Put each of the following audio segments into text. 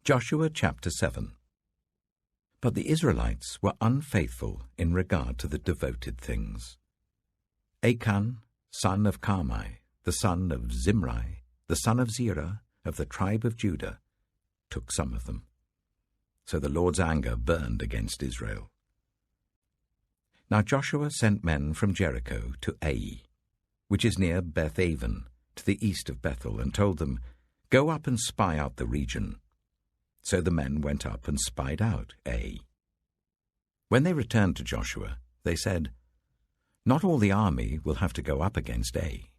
Joshua chapter 7. But the Israelites were unfaithful in regard to the devoted things. Achan, son of Carmi, the son of Zimri, the son of Zerah, of the tribe of Judah, took some of them. So the Lord's anger burned against Israel. Now Joshua sent men from Jericho to Ai, which is near Beth-aven, to the east of Bethel, and told them, "Go up and spy out the region." So the men went up and spied out Ai. When they returned to Joshua, they said, "Not all the army will have to go up against Ai.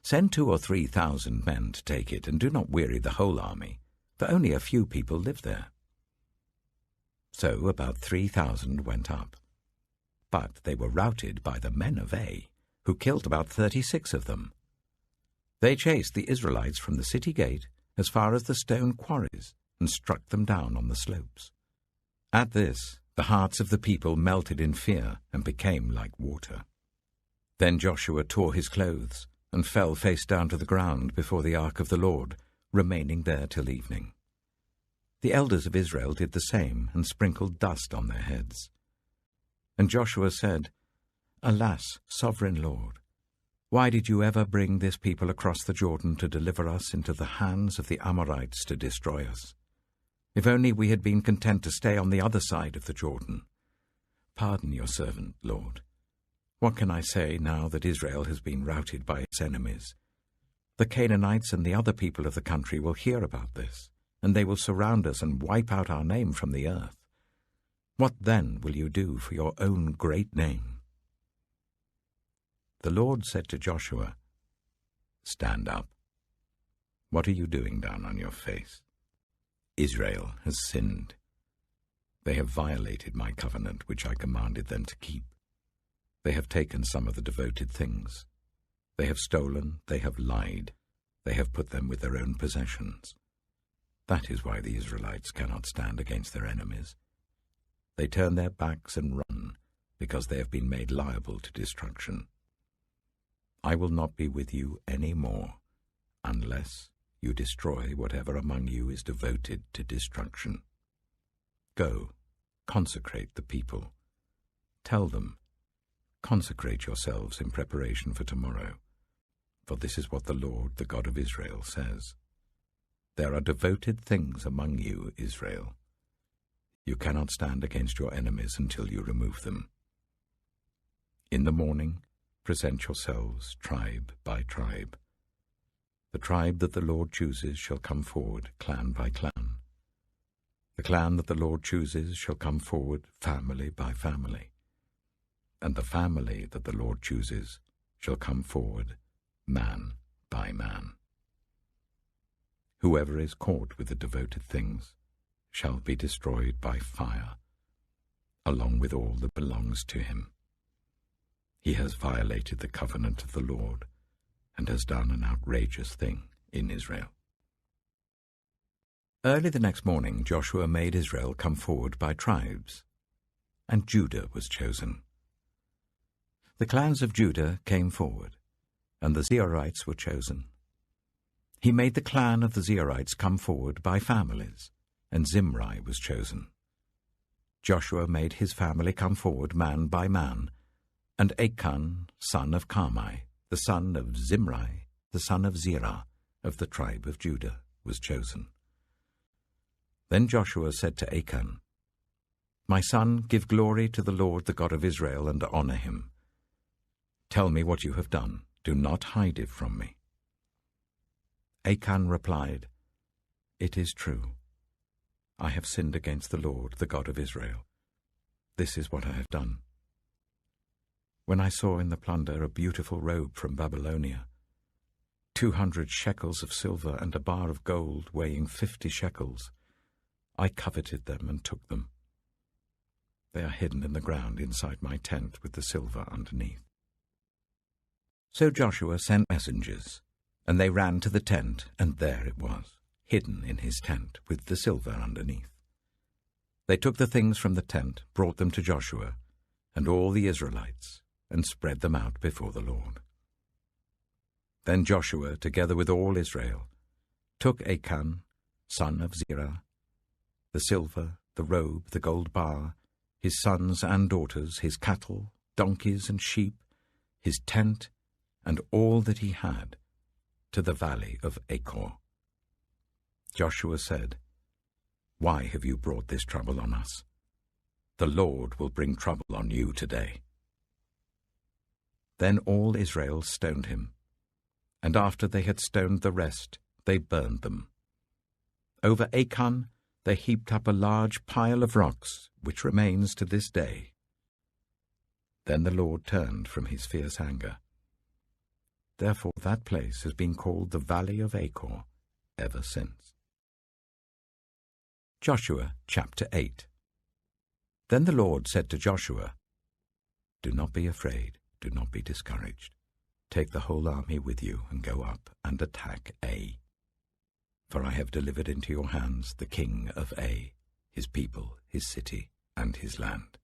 Send 2,000 or 3,000 men to take it, and do not weary the whole army, for only a few people live there." So about 3,000 went up. But they were routed by the men of Ai, who killed about 36 of them. They chased the Israelites from the city gate as far as the stone quarries, and struck them down on the slopes. At this, the hearts of the people melted in fear and became like water. Then Joshua tore his clothes and fell face down to the ground before the ark of the Lord, remaining there till evening. The elders of Israel did the same and sprinkled dust on their heads. And Joshua said, "Alas, sovereign Lord, why did you ever bring this people across the Jordan to deliver us into the hands of the Amorites to destroy us? If only we had been content to stay on the other side of the Jordan. Pardon your servant, Lord. What can I say now that Israel has been routed by its enemies? The Canaanites and the other people of the country will hear about this, and they will surround us and wipe out our name from the earth. What then will you do for your own great name?" The Lord said to Joshua, "Stand up. What are you doing down on your face? Israel has sinned. They have violated my covenant which I commanded them to keep. They have taken some of the devoted things. They have stolen, they have lied, they have put them with their own possessions. That is why the Israelites cannot stand against their enemies. They turn their backs and run, because they have been made liable to destruction. I will not be with you any more, unless you destroy whatever among you is devoted to destruction. Go, consecrate the people. Tell them, consecrate yourselves in preparation for tomorrow, for this is what the Lord, the God of Israel, says. There are devoted things among you, Israel. You cannot stand against your enemies until you remove them. In the morning, present yourselves tribe by tribe. The tribe that the Lord chooses shall come forward, clan by clan. The clan that the Lord chooses shall come forward, family by family. And the family that the Lord chooses shall come forward, man by man. Whoever is caught with the devoted things shall be destroyed by fire, along with all that belongs to him. He has violated the covenant of the Lord, and has done an outrageous thing in Israel." Early the next morning Joshua made Israel come forward by tribes, and Judah was chosen. The clans of Judah came forward, and the Zerites were chosen. He made the clan of the Zerites come forward by families, and Zimri was chosen. Joshua made his family come forward man by man, and Achan, son of Carmi, the son of Zimri, the son of Zerah, of the tribe of Judah, was chosen. Then Joshua said to Achan, "My son, give glory to the Lord, the God of Israel, and honor him. Tell me what you have done. Do not hide it from me." Achan replied, "It is true. I have sinned against the Lord, the God of Israel. This is what I have done. When I saw in the plunder a beautiful robe from Babylonia, 200 shekels of silver and a bar of gold weighing 50 shekels, I coveted them and took them. They are hidden in the ground inside my tent with the silver underneath." So Joshua sent messengers, and they ran to the tent, and there it was, hidden in his tent with the silver underneath. They took the things from the tent, brought them to Joshua and all the Israelites, and spread them out before the Lord. Then Joshua, together with all Israel, took Achan, son of Zerah, the silver, the robe, the gold bar, his sons and daughters, his cattle, donkeys and sheep, his tent, and all that he had, to the valley of Achor. Joshua said, "Why have you brought this trouble on us? The Lord will bring trouble on you today." Then all Israel stoned him, and after they had stoned the rest, they burned them. Over Achan they heaped up a large pile of rocks, which remains to this day. Then the Lord turned from his fierce anger. Therefore that place has been called the Valley of Achor ever since. Joshua chapter 8. Then the Lord said to Joshua, "Do not be afraid, do not be discouraged. Take the whole army with you and go up and attack Ai. For I have delivered into your hands the king of Ai, his people, his city, and his land.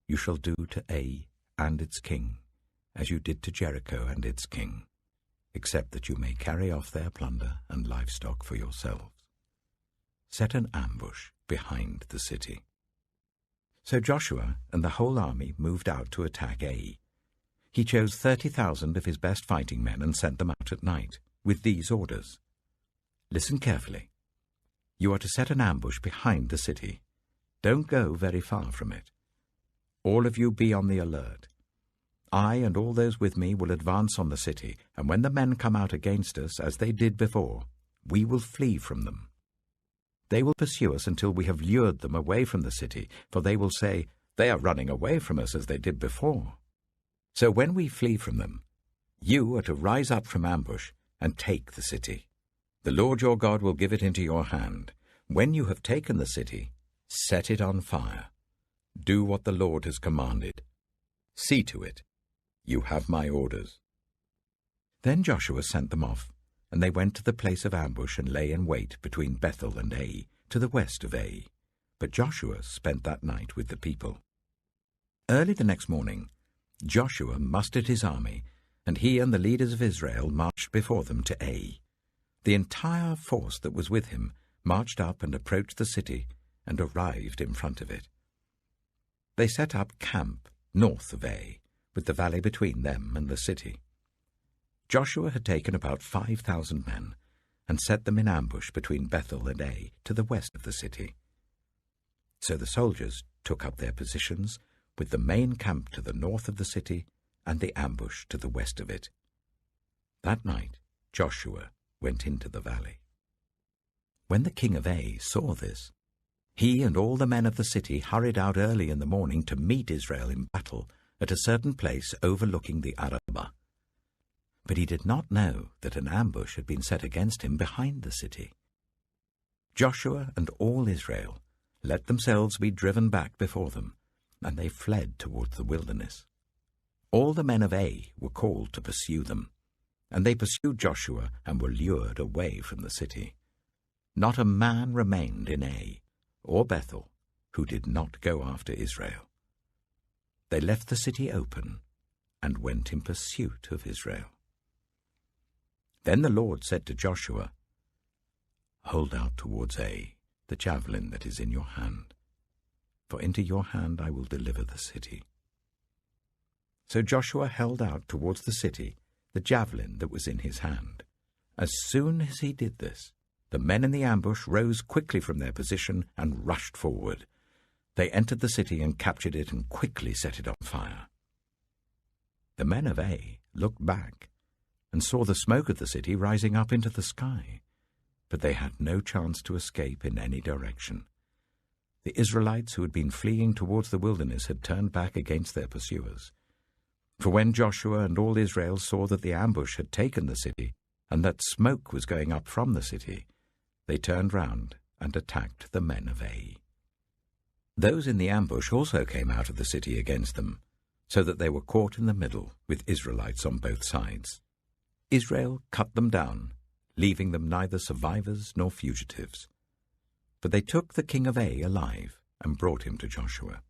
You shall do to Ai and its king as you did to Jericho and its king, except that you may carry off their plunder and livestock for yourselves. Set an ambush behind the city." So Joshua and the whole army moved out to attack Ai. He chose 30,000 of his best fighting men and sent them out at night, with these orders. Listen carefully. You are to set an ambush behind the city. Don't go very far from it. All of you be on the alert. I and all those with me will advance on the city, and when the men come out against us, as they did before, we will flee from them. They will pursue us until we have lured them away from the city, for they will say, "They are running away from us as they did before." So when we flee from them, you are to rise up from ambush and take the city. The Lord your God will give it into your hand. When you have taken the city, set it on fire. Do what the Lord has commanded. See to it. You have my orders. Then Joshua sent them off, and they went to the place of ambush and lay in wait between Bethel and Ai, to the west of Ai. But Joshua spent that night with the people. Early the next morning, Joshua mustered his army, and he and the leaders of Israel marched before them to Ai. The entire force that was with him marched up and approached the city and arrived in front of it. They set up camp north of Ai, with the valley between them and the city. Joshua had taken about 5,000 men and set them in ambush between Bethel and Ai to the west of the city. So the soldiers took up their positions, with the main camp to the north of the city and the ambush to the west of it. That night Joshua went into the valley. When the king of Ai saw this, he and all the men of the city hurried out early in the morning to meet Israel in battle at a certain place overlooking the Arabah. But he did not know that an ambush had been set against him behind the city. Joshua and all Israel let themselves be driven back before them, and they fled toward the wilderness. All the men of Ai were called to pursue them, and they pursued Joshua and were lured away from the city. Not a man remained in Ai or Bethel who did not go after Israel. They left the city open and went in pursuit of Israel. Then the Lord said to Joshua, "Hold out towards Ai the javelin that is in your hand, for into your hand I will deliver the city." So Joshua held out towards the city the javelin that was in his hand. As soon as he did this, the men in the ambush rose quickly from their position and rushed forward. They entered the city and captured it and quickly set it on fire. The men of Ai looked back and saw the smoke of the city rising up into the sky, but they had no chance to escape in any direction. The Israelites who had been fleeing towards the wilderness had turned back against their pursuers. For when Joshua and all Israel saw that the ambush had taken the city, and that smoke was going up from the city, they turned round and attacked the men of Ai. Those in the ambush also came out of the city against them, so that they were caught in the middle with Israelites on both sides. Israel cut them down, leaving them neither survivors nor fugitives. But they took the king of Ai alive and brought him to Joshua.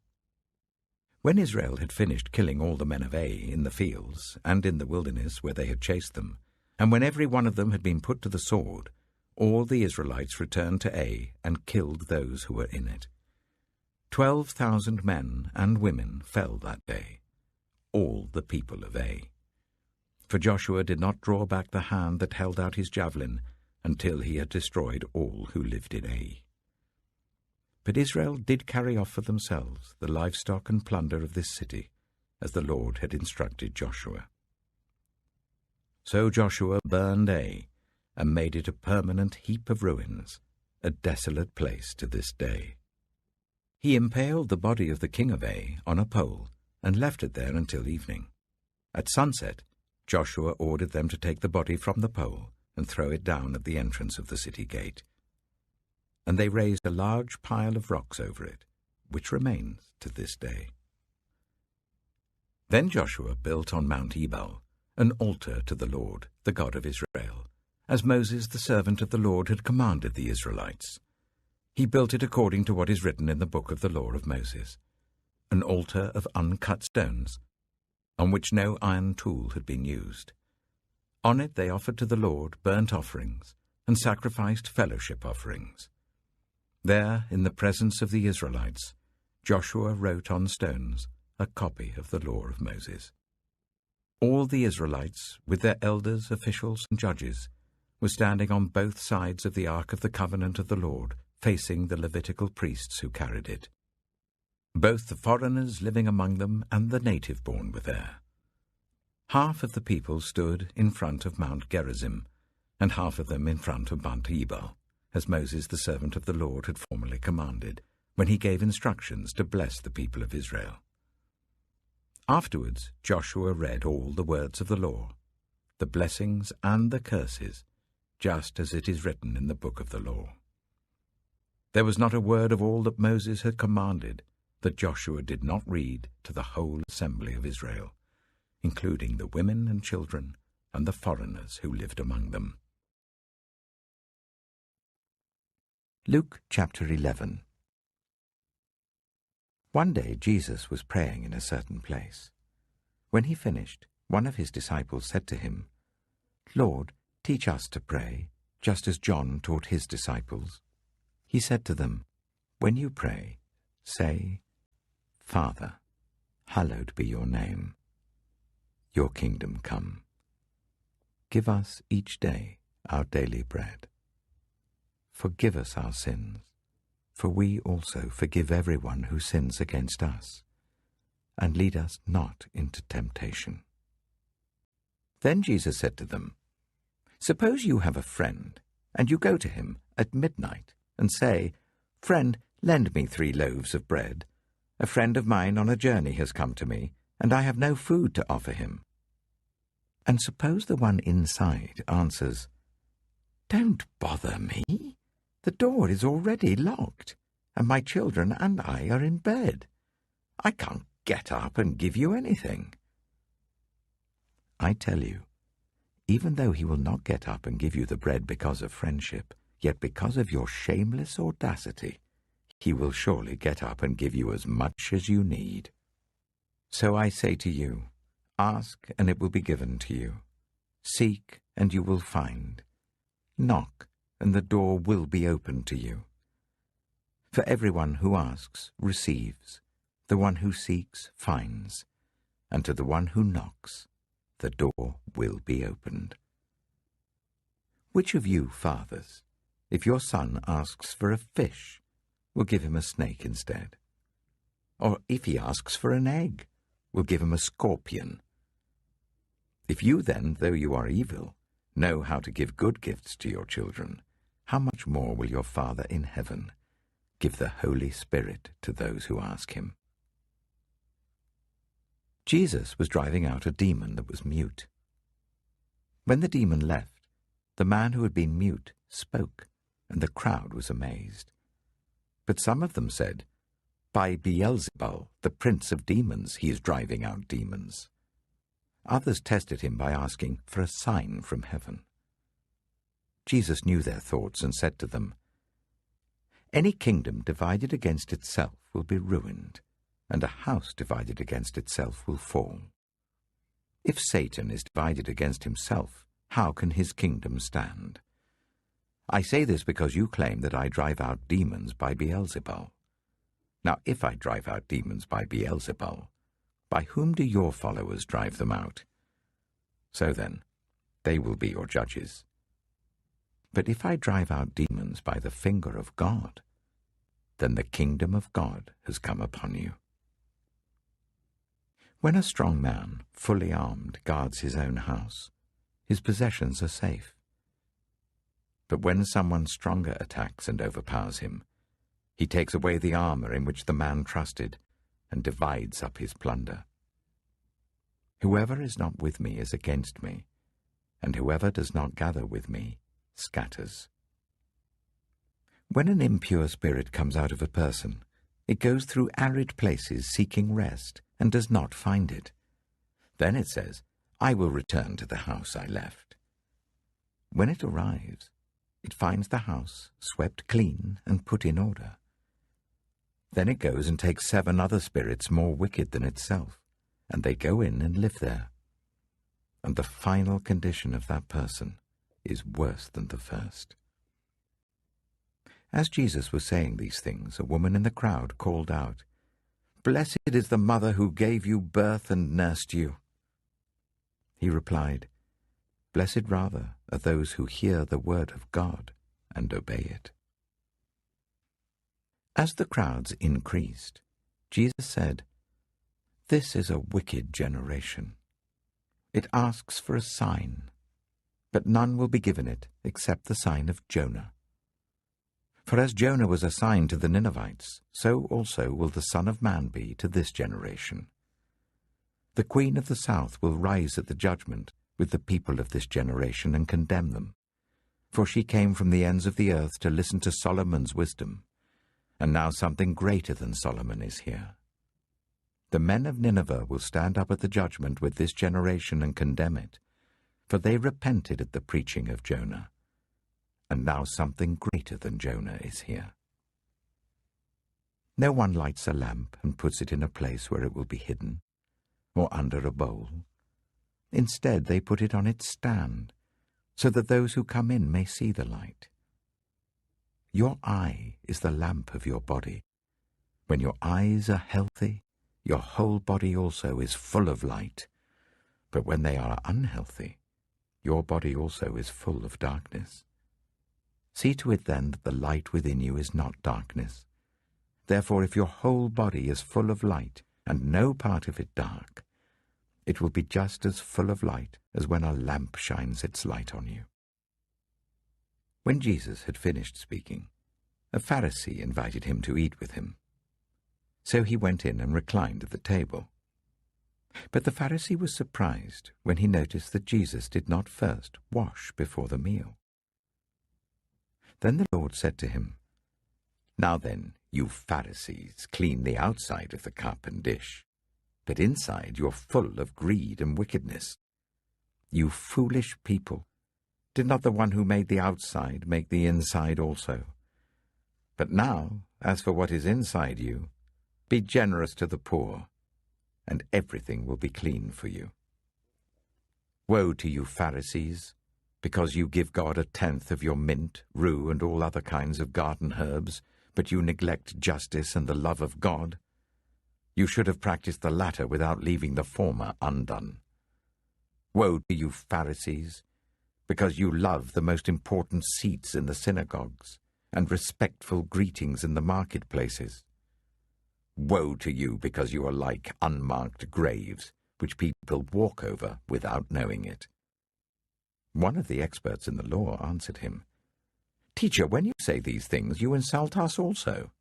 When Israel had finished killing all the men of Ai in the fields and in the wilderness where they had chased them, and when every one of them had been put to the sword, all the Israelites returned to Ai and killed those who were in it. 12,000 men and women fell that day, all the people of Ai. For Joshua did not draw back the hand that held out his javelin until he had destroyed all who lived in Ai. But Israel did carry off for themselves the livestock and plunder of this city, as the Lord had instructed Joshua. So Joshua burned Ai and made it a permanent heap of ruins, a desolate place to this day. He impaled the body of the king of Ai on a pole and left it there until evening. At sunset, Joshua ordered them to take the body from the pole and throw it down at the entrance of the city gate. And they raised a large pile of rocks over it, which remains to this day. Then Joshua built on Mount Ebal an altar to the Lord, the God of Israel, as Moses the servant of the Lord had commanded the Israelites. He built it according to what is written in the book of the law of Moses, an altar of uncut stones, on which no iron tool had been used. On it they offered to the Lord burnt offerings and sacrificed fellowship offerings. There, in the presence of the Israelites, Joshua wrote on stones a copy of the law of Moses. All the Israelites, with their elders, officials, and judges, were standing on both sides of the Ark of the Covenant of the Lord, facing the Levitical priests who carried it. Both the foreigners living among them and the native-born were there. Half of the people stood in front of Mount Gerizim, and half of them in front of Mount Ebal, as Moses the servant of the Lord had formerly commanded, when he gave instructions to bless the people of Israel. Afterwards Joshua read all the words of the law, the blessings and the curses, just as it is written in the book of the law. There was not a word of all that Moses had commanded that Joshua did not read to the whole assembly of Israel, including the women and children and the foreigners who lived among them. Luke chapter 11. One day Jesus was praying in a certain place. When he finished, one of his disciples said to him, "Lord, teach us to pray, just as John taught his disciples." He said to them, "When you pray, say, 'Father, hallowed be your name. Your kingdom come. Give us each day our daily bread. Forgive us our sins, for we also forgive everyone who sins against us. And lead us not into temptation.'" Then Jesus said to them, "Suppose you have a friend, and you go to him at midnight and say, 'Friend, lend me 3 loaves of bread. A friend of mine on a journey has come to me, and I have no food to offer him.' And suppose the one inside answers, 'Don't bother me. The door is already locked, and my children and I are in bed. I can't get up and give you anything.' I tell you, even though he will not get up and give you the bread because of friendship, yet because of your shameless audacity, he will surely get up and give you as much as you need. So I say to you, ask and it will be given to you. Seek and you will find. Knock and the door will be opened to you. For everyone who asks receives, the one who seeks finds, and to the one who knocks the door will be opened. Which of you, fathers, if your son asks for a fish, will give him a snake instead? Or if he asks for an egg, will give him a scorpion? If you then, though you are evil, know how to give good gifts to your children, how much more will your Father in heaven give the Holy Spirit to those who ask him?" Jesus was driving out a demon that was mute. When the demon left, the man who had been mute spoke, and the crowd was amazed. But some of them said, "By Beelzebul, the prince of demons, he is driving out demons." Others tested him by asking for a sign from heaven. Jesus knew their thoughts and said to them, "Any kingdom divided against itself will be ruined, and a house divided against itself will fall. If Satan is divided against himself, how can his kingdom stand? I say this because you claim that I drive out demons by Beelzebul. Now if I drive out demons by Beelzebul, by whom do your followers drive them out? So then, they will be your judges. But if I drive out demons by the finger of God, then the kingdom of God has come upon you. When a strong man, fully armed, guards his own house, his possessions are safe. But when someone stronger attacks and overpowers him, he takes away the armor in which the man trusted and divides up his plunder. Whoever is not with me is against me, and whoever does not gather with me scatters. When an impure spirit comes out of a person, it goes through arid places seeking rest and does not find it. Then it says, I will return to the house I left. When it arrives, it finds the house swept clean and put in order. Then it goes and takes 7 other spirits more wicked than itself, and they go in and live there. And the final condition of that person is worse than the first. As Jesus was saying these things, a woman in the crowd called out, Blessed is the mother who gave you birth and nursed you. He replied, Blessed rather are those who hear the word of God and obey it. As the crowds increased, Jesus said, This is a wicked generation. It asks for a sign, but none will be given it except the sign of Jonah. For as Jonah was a sign to the Ninevites, so also will the Son of Man be to this generation. The Queen of the South will rise at the judgment with the people of this generation and condemn them. For she came from the ends of the earth to listen to Solomon's wisdom, and now something greater than Solomon is here. The men of Nineveh will stand up at the judgment with this generation and condemn it, for they repented at the preaching of Jonah, and now something greater than Jonah is here. No one lights a lamp and puts it in a place where it will be hidden, or under a bowl. Instead, they put it on its stand, so that those who come in may see the light. Your eye is the lamp of your body. When your eyes are healthy, your whole body also is full of light. But when they are unhealthy, your body also is full of darkness. See to it then that the light within you is not darkness. Therefore, if your whole body is full of light, and no part of it dark, it will be just as full of light as when a lamp shines its light on you. When Jesus had finished speaking, a Pharisee invited him to eat with him. So he went in and reclined at the table. But the Pharisee was surprised when he noticed that Jesus did not first wash before the meal. Then the Lord said to him, Now then, you Pharisees, clean the outside of the cup and dish, but inside you're full of greed and wickedness. You foolish people, did not the one who made the outside make the inside also? But now, as for what is inside you, be generous to the poor, and everything will be clean for you. Woe to you, Pharisees, because you give God 1/10 of your mint, rue, and all other kinds of garden herbs, but you neglect justice and the love of God. You should have practiced the latter without leaving the former undone. Woe to you, Pharisees, because you love the most important seats in the synagogues and respectful greetings in the marketplaces. Woe to you, because you are like unmarked graves, which people walk over without knowing it. One of the experts in the law answered him, Teacher, when you say these things, you insult us also.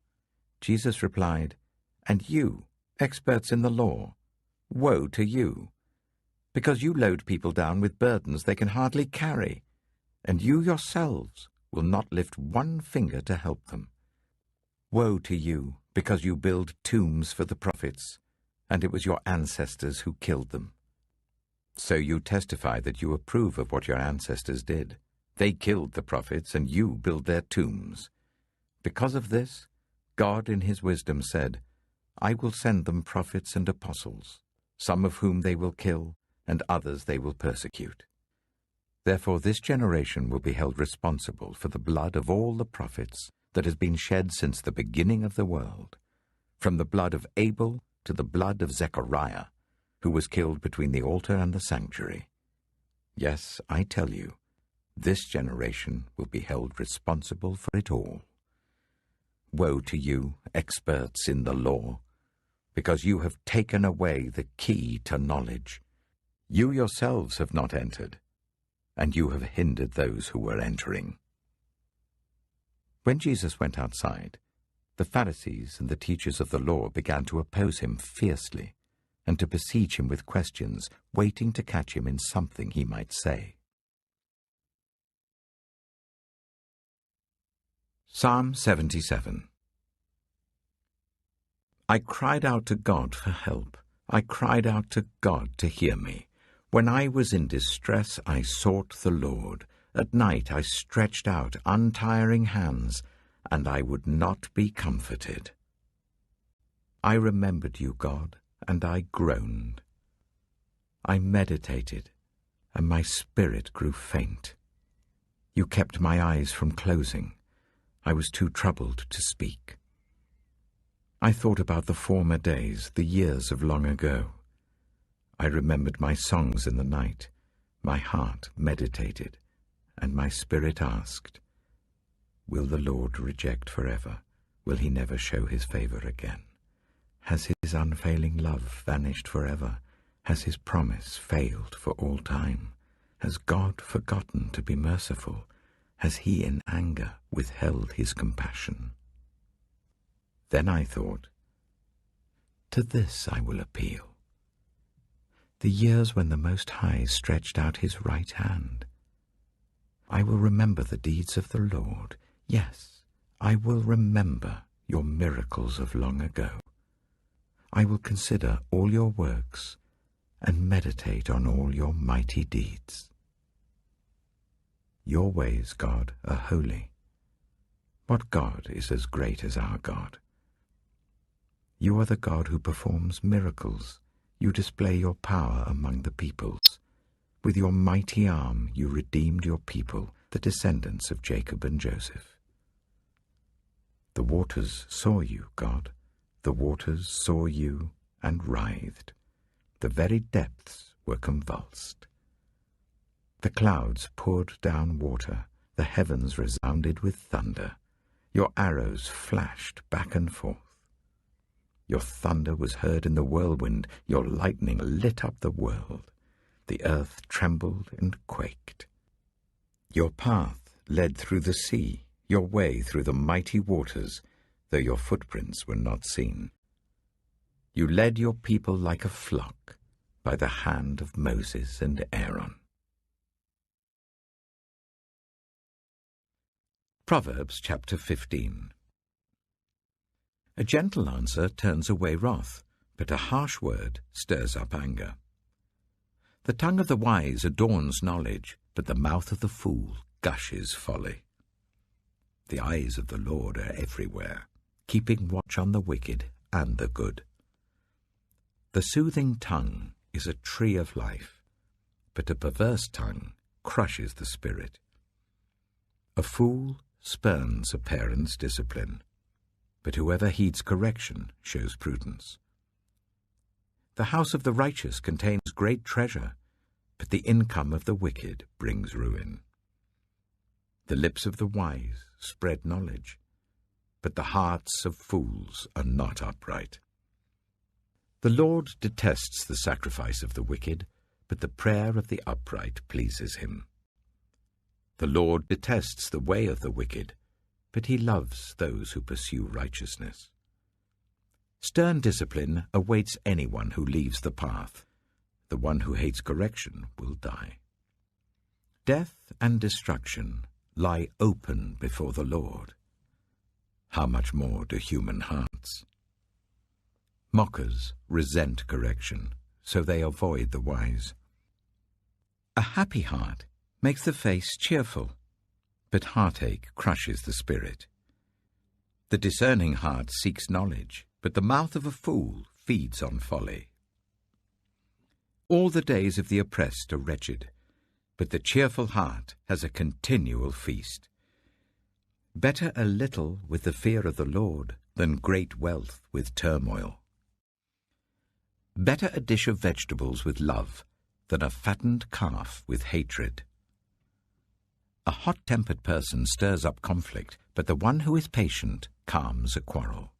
Jesus replied, And you, experts in the law, woe to you, because you load people down with burdens they can hardly carry, and you yourselves will not lift one finger to help them. Woe to you, because you build tombs for the prophets, and it was your ancestors who killed them. So you testify that you approve of what your ancestors did. They killed the prophets, and you build their tombs. Because of this, God in his wisdom said, I will send them prophets and apostles, some of whom they will kill, and others they will persecute. Therefore this generation will be held responsible for the blood of all the prophets that has been shed since the beginning of the world, from the blood of Abel to the blood of Zechariah, who was killed between the altar and the sanctuary. Yes, I tell you, this generation will be held responsible for it all. Woe to you, experts in the law, because you have taken away the key to knowledge. You yourselves have not entered, and you have hindered those who were entering. When Jesus went outside, the Pharisees and the teachers of the law began to oppose him fiercely and to besiege him with questions, waiting to catch him in something he might say. Psalm 77. I cried out to God for help. I cried out to God to hear me. When I was in distress, I sought the Lord. At night I stretched out untiring hands, and I would not be comforted. I remembered you, God, and I groaned. I meditated, and my spirit grew faint. You kept my eyes from closing. I was too troubled to speak. I thought about the former days, the years of long ago. I remembered my songs in the night. My heart meditated, and my spirit asked, will the Lord reject forever? Will he never show his favor again? Has his unfailing love vanished forever? Has his promise failed for all time? Has God forgotten to be merciful? Has he in anger withheld his compassion? Then I thought, to this I will appeal. The years when the Most High stretched out his right hand. I will remember the deeds of the Lord. Yes, I will remember your miracles of long ago. I will consider all your works and meditate on all your mighty deeds. Your ways, God, are holy. What God is as great as our God? You are the God who performs miracles. You display your power among the peoples. With your mighty arm you redeemed your people, the descendants of Jacob and Joseph. The waters saw you, God. The waters saw you and writhed. The very depths were convulsed. The clouds poured down water. The heavens resounded with thunder. Your arrows flashed back and forth. Your thunder was heard in the whirlwind. Your lightning lit up the world. The earth trembled and quaked. Your path led through the sea, your way through the mighty waters, though your footprints were not seen. You led your people like a flock by the hand of Moses and Aaron. Proverbs Chapter 15. A gentle answer turns away wrath, but a harsh word stirs up anger. The tongue of the wise adorns knowledge, but the mouth of the fool gushes folly. The eyes of the Lord are everywhere, keeping watch on the wicked and the good. The soothing tongue is a tree of life, but a perverse tongue crushes the spirit. A fool spurns a parent's discipline, but whoever heeds correction shows prudence. The house of the righteous contains great treasure, but the income of the wicked brings ruin. The lips of the wise spread knowledge, but the hearts of fools are not upright. The Lord detests the sacrifice of the wicked, but the prayer of the upright pleases him. The Lord detests the way of the wicked, but he loves those who pursue righteousness. Stern discipline awaits anyone who leaves the path. The one who hates correction will die. Death and destruction lie open before the Lord. How much more do human hearts? Mockers resent correction, so they avoid the wise. A happy heart makes the face cheerful, but heartache crushes the spirit. The discerning heart seeks knowledge, but the mouth of a fool feeds on folly. All the days of the oppressed are wretched, but the cheerful heart has a continual feast. Better a little with the fear of the Lord than great wealth with turmoil. Better a dish of vegetables with love than a fattened calf with hatred. A hot-tempered person stirs up conflict, but the one who is patient calms a quarrel.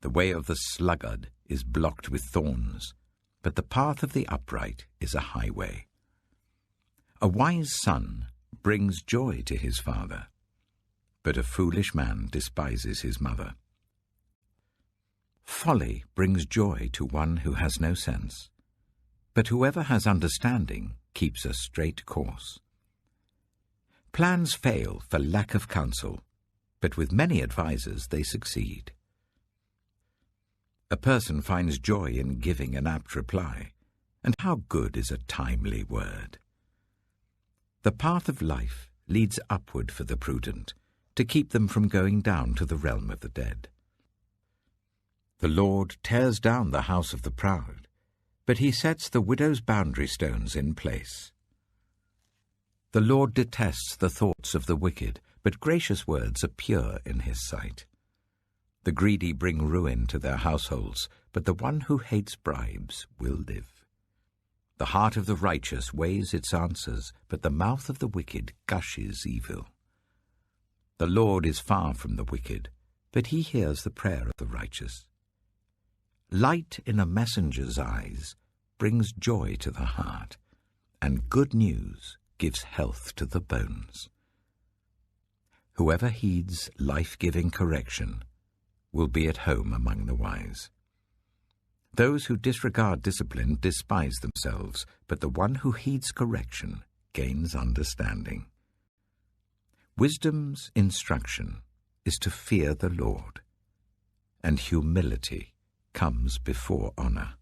The way of the sluggard is blocked with thorns, but the path of the upright is a highway. A wise son brings joy to his father, but a foolish man despises his mother. Folly brings joy to one who has no sense, but whoever has understanding keeps a straight course. Plans fail for lack of counsel, but with many advisers they succeed. A person finds joy in giving an apt reply, and how good is a timely word. The path of life leads upward for the prudent, to keep them from going down to the realm of the dead. The Lord tears down the house of the proud, but he sets the widow's boundary stones in place. The Lord detests the thoughts of the wicked, but gracious words are pure in his sight. The greedy bring ruin to their households, but the one who hates bribes will live. The heart of the righteous weighs its answers, but the mouth of the wicked gushes evil. The Lord is far from the wicked, but he hears the prayer of the righteous. Light in a messenger's eyes brings joy to the heart, and good news gives health to the bones. Whoever heeds life-giving correction will be at home among the wise. Those who disregard discipline despise themselves, but the one who heeds correction gains understanding. Wisdom's instruction is to fear the Lord, and humility comes before honor.